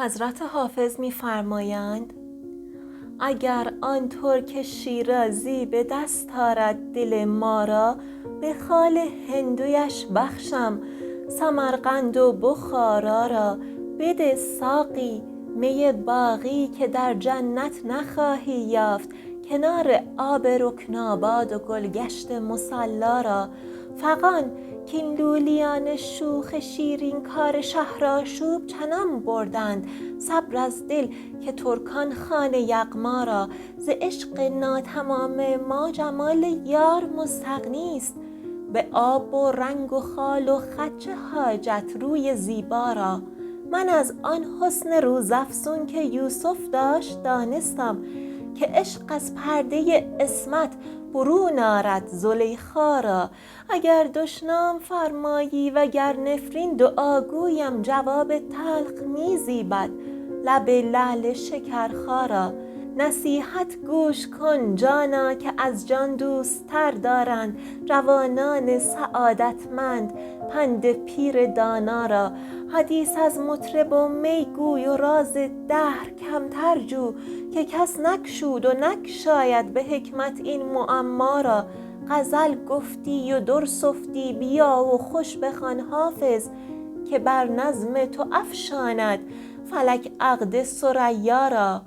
حضرت حافظ می‌فرمایند اگر آن ترک شیرازی به دست آرد دل ما را، به خال هندویش بخشم سمرقند و بخارا را. بده ساقی می باقی که در جنت نخواهی یافت، کنار آب رکناباد و گلگشت مصلا را. فغان کاین لولیان شوخ شیرین کار شهرآشوب چنان بردند صبر از دل که ترکان خوان یغما را. ز عشق ناتمام ما جمال یار مستغنی است، به آب و رنگ و خال و خط چه حاجت روی زیبا را. من از آن حسن روزافزون که یوسف داشت دانستم، که عشق از پرده عصمت برون آرد زلیخا را. اگر دشنام فرمایی وگر نفرین دعاگویم، جواب تلخ میزیبد لب لعل شکرخا را. نصیحت گوش کن جانا که از جان دوست تر دارند جوانان سعادتمند پند پیر دانا را. حدیث از مطرب و می گوی و راز دهر کمتر جو، که کس نگشود و نگشاید به حکمت این معما را. غزل گفتی و در سفتی، بیا و خوش بخوان حافظ، که بر نظم تو افشاند فلک عقد ثریا را.